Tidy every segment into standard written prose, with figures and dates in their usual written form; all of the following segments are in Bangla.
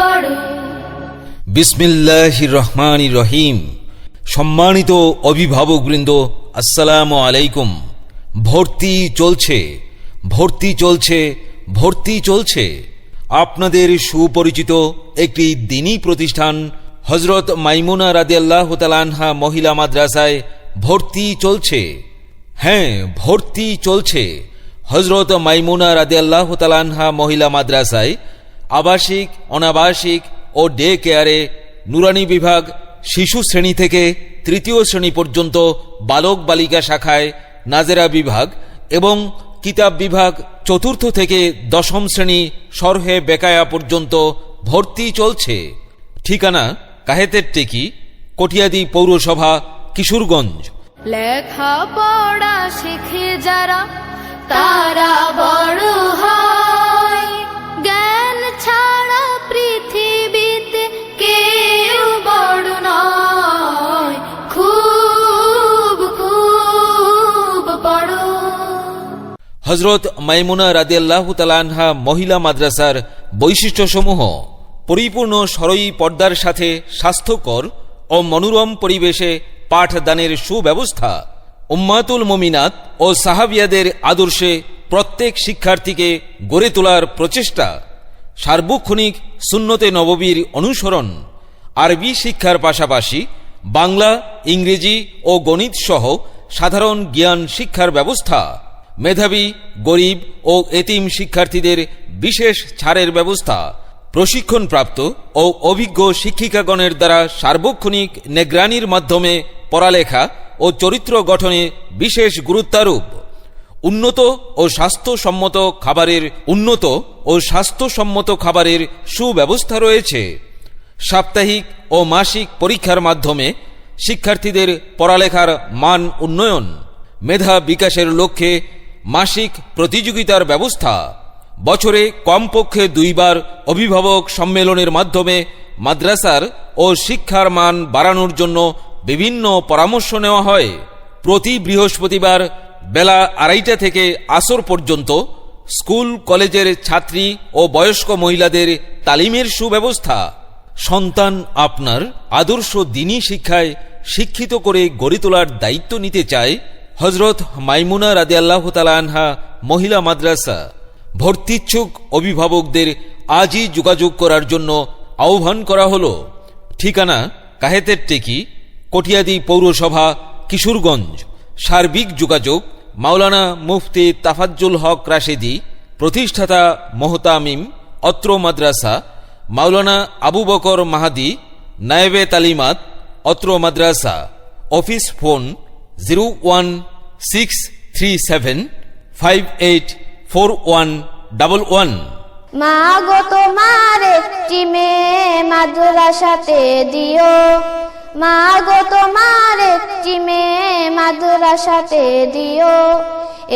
বড়। বিসমিল্লাহির রহমানির রহিম। সম্মানিত অভিভাবকবৃন্দ, আসসালামু আলাইকুম। ভর্তি চলছে, ভর্তি চলছে, ভর্তি চলছে। আপনাদের সুপরিচিত একটি দ্বীনী প্রতিষ্ঠান হযরত মাইমুনা রাদিয়াল্লাহু তাআলা আনহা মহিলা মাদ্রাসায় ভর্তি চলছে। হ্যাঁ, ভর্তি চলছে। হযরত মাইমুনা রাদিয়াল্লাহু তাআলা আনহা মহিলা মাদ্রাসায় আবাসিক, অনাবাসিক ও ডে কেয়ারে নুরানি বিভাগ, শিশু শ্রেণী থেকে তৃতীয় শ্রেণী পর্যন্ত, বালক বালিকা শাখায় নাজেরা বিভাগ এবং কিতাব বিভাগ চতুর্থ থেকে দশম শ্রেণী শরহে বেকায়া পর্যন্ত ভর্তি চলছে। ঠিকানা কাহেতের টেকি, কটিয়াদি পৌরসভা, কিশোরগঞ্জ। লেখা পড়া শিখে যারা তারা বড় হয়, জ্ঞান ছাড়া পৃথিবীতে কেউ বড় নয়, খুব খুব বড়। হযরত মাইমুনা রাদিয়াল্লাহু তাআলা আনহা মহিলা মাদ্রাসার বৈশিষ্ট্যসমূহ: পরিপূর্ণ সরই পর্দার সাথে স্বাস্থ্যকর ও মনোরম পরিবেশে পাঠদানের সুব্যবস্থা, উম্মাতুল মুমিনাত ও সাহাবিয়াদের আদর্শে প্রত্যেক শিক্ষার্থীকে গড়ে তোলার প্রচেষ্টা, সার্বক্ষণিক সুন্নতে নববীর অনুসরণ, আরবি শিক্ষার পাশাপাশি বাংলা, ইংরেজি ও গণিত সহ সাধারণ জ্ঞান শিক্ষার ব্যবস্থা, মেধাবী, গরিব ও এতিম শিক্ষার্থীদের বিশেষ ছাড়ের ব্যবস্থা, প্রশিক্ষণপ্রাপ্ত ও অভিজ্ঞ শিক্ষিকাগণের দ্বারা সার্বক্ষণিক নিগরানির মাধ্যমে পড়ালেখা ও চরিত্র গঠনে বিশেষ গুরুত্বারোপ, উন্নত ও স্বাস্থ্যসম্মত খাবারের সুব্যবস্থা রয়েছে। সাপ্তাহিক ও মাসিক পরীক্ষার মাধ্যমে শিক্ষার্থীদের পড়ালেখার মান উন্নয়ন, মেধা বিকাশের লক্ষ্যে মাসিক প্রতিযোগিতার ব্যবস্থা, বছরে কমপক্ষে 2 বার অভিভাবক সম্মেলনের মাধ্যমে মাদ্রাসার ও শিক্ষার মান বাড়ানোর জন্য বিভিন্ন পরামর্শ নেওয়া হয়। প্রতি বৃহস্পতিবার বেলা 2:30 থেকে আসর পর্যন্ত স্কুল কলেজের ছাত্রী ও বয়স্ক মহিলাদের তালিমের সুব্যবস্থা। সন্তান আপনার আদর্শ দ্বীনী শিক্ষায় শিক্ষিত করে গড়ে তোলার দায়িত্ব নিতে চায় হযরত মাইমুনা রাদিয়াল্লাহু তাআলা আনহা মহিলা মাদ্রাসা। ভর্তিচ্ছুক অভিভাবকদের আজই যোগাযোগ করার জন্য আহ্বান করা হলো। ঠিকানা কাহেতের টেকি, কটিয়াদি পৌরসভা, কিশোরগঞ্জ। সার্বিক যোগাযোগ মাওলানা মুফতি তাফাজ্জুল হক রাশেদি, প্রতিষ্ঠাতা মোহতামিম অত্র মাদ্রাসা, মাওলানা আবু বকর মাহাদি, নায়েবে তালিমাত অত্র মাদ্রাসা। Office phone 01637584111। মা গো তোমার একটি মেয়ে মাদ্রাসাতে দিও, মা গো তোমার একটি মেয়ে মাদ্রাসাতে দিও,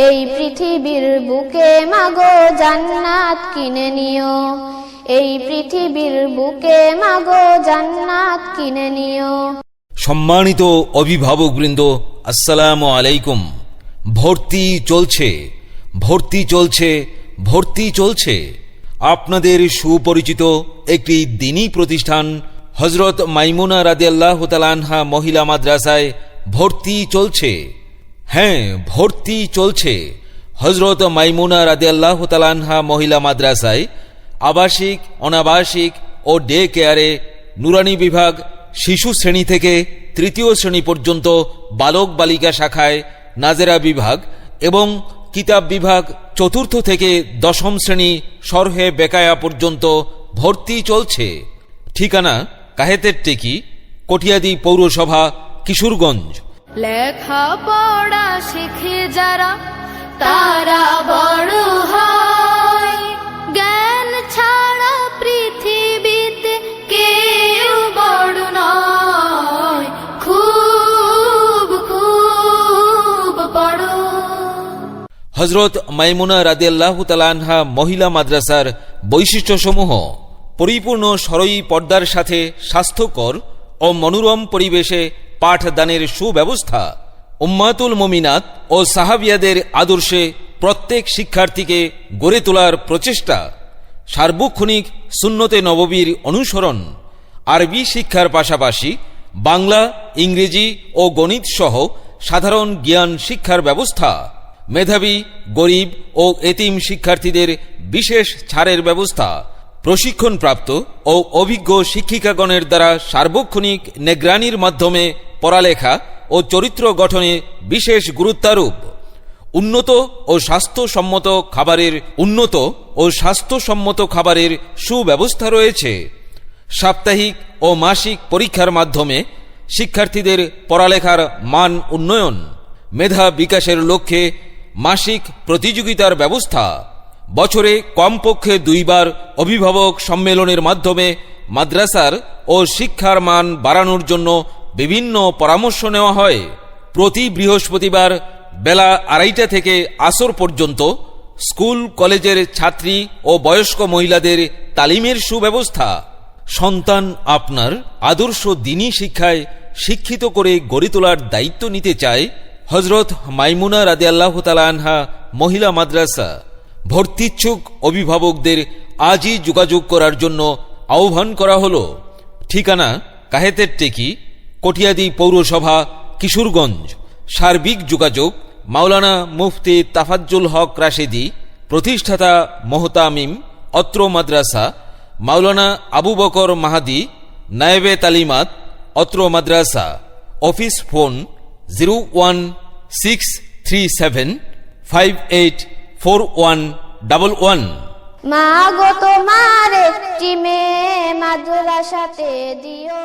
এই পৃথিবীর বুকে মাগো জান্নাত কিনে নিও, এই পৃথিবীর বুকে মাগো জান্নাত কিনে নিও। সম্মানিত অভিভাবকবৃন্দ, আসসালামু আলাইকুম। ভর্তি চলছে, ভর্তি চলছে, ভর্তি চলছে। আপনাদের সুপরিচিত একটি দ্বীনী প্রতিষ্ঠান হযরত মাইমুনা রাদিয়াল্লাহু তাআলা আনহা মহিলা মাদ্রাসায় ভর্তি চলছে। হ্যাঁ, ভর্তি চলছে। হযরত মাইমুনা রাদিয়াল্লাহু তাআলা আনহা মহিলা মাদ্রাসায় আবাসিক, অনাবাসিক ও ডে কেয়ারে নুরানি বিভাগ, শিশু শ্রেণী থেকে তৃতীয় শ্রেণী পর্যন্ত, বালক বালিকা শাখায় নাজেরা বিভাগ এবং কিতাব বিভাগ চতুর্থ থেকে দশম শ্রেণী শরহে বেকায়া পর্যন্ত ভর্তি চলছে। ঠিকানা কাহেতের টেকি, কটিয়াদি পৌরসভা, কিশোরগঞ্জ। লেখা পড়া শিখে যারা তারা বড় হয়, জ্ঞান ছাড়া পৃথিবীতে কেউ বড় নয়, খুব খুব বড়। হযরত মাইমুনা রাদিয়াল্লাহু তাআলা আনহা মহিলা মাদ্রাসার বৈশিষ্ট্যসমূহ: পরিপূর্ণ সরই পর্দার সাথে স্বাস্থ্যকর ও মনোরম পরিবেশে পাঠদানের সুব্যবস্থা, উম্মাতুল মুমিনাত ও সাহাবিয়াদের আদর্শে প্রত্যেক শিক্ষার্থীকে গড়ে তোলার প্রচেষ্টা, সার্বক্ষণিক সুন্নতে নববীর অনুসরণ, আরবি শিক্ষার পাশাপাশি বাংলা, ইংরেজি ও গণিত সহ সাধারণ জ্ঞান শিক্ষার ব্যবস্থা, মেধাবী, গরিব ও এতিম শিক্ষার্থীদের বিশেষ ছাড়ের ব্যবস্থা, প্রশিক্ষণপ্রাপ্ত ও অভিজ্ঞ শিক্ষিকাগণের দ্বারা সার্বক্ষণিক নিগরানির মাধ্যমে পড়ালেখা ও চরিত্র গঠনে বিশেষ গুরুত্বারোপ, উন্নত ও স্বাস্থ্যসম্মত খাবারের সুব্যবস্থা রয়েছে। সাপ্তাহিক ও মাসিক পরীক্ষার মাধ্যমে শিক্ষার্থীদের পড়ালেখার মান উন্নয়ন, মেধা বিকাশের লক্ষ্যে মাসিক প্রতিযোগিতার ব্যবস্থা, বছরে কমপক্ষে 2 বার অভিভাবক সম্মেলনের মাধ্যমে মাদ্রাসার ও শিক্ষার মান বাড়ানোর জন্য বিভিন্ন পরামর্শ নেওয়া হয়। প্রতি বৃহস্পতিবার বেলা 2:30 থেকে আসর পর্যন্ত স্কুল কলেজের ছাত্রী ও বয়স্ক মহিলাদের তালিমের সুব্যবস্থা। সন্তান আপনার আদর্শ দ্বীনী শিক্ষায় শিক্ষিত করে গড়ে তোলার দায়িত্ব নিতে চায় হযরত মাইমুনা রাদিয়াল্লাহু তাআলা আনহা মহিলা মাদ্রাসা। ভর্তিচ্ছুক অভিভাবকদের আজই যোগাযোগ করার জন্য আহ্বান করা হল। ঠিকানা কাহেতের টেকি, কটিয়াদি পৌরসভা, কিশোরগঞ্জ। সার্বিক যোগাযোগ মাওলানা মুফতি তাফাজ্জুল হক রাশেদি, প্রতিষ্ঠাতা মোহতামিম অত্র মাদ্রাসা, মাওলানা আবু বকর মাহাদি, নায়েবে তালিমাত অত্র মাদ্রাসা। Office phone 01637584111। মা গো তোমার একটি মেয়ে মাদ্রাসাতে দিও।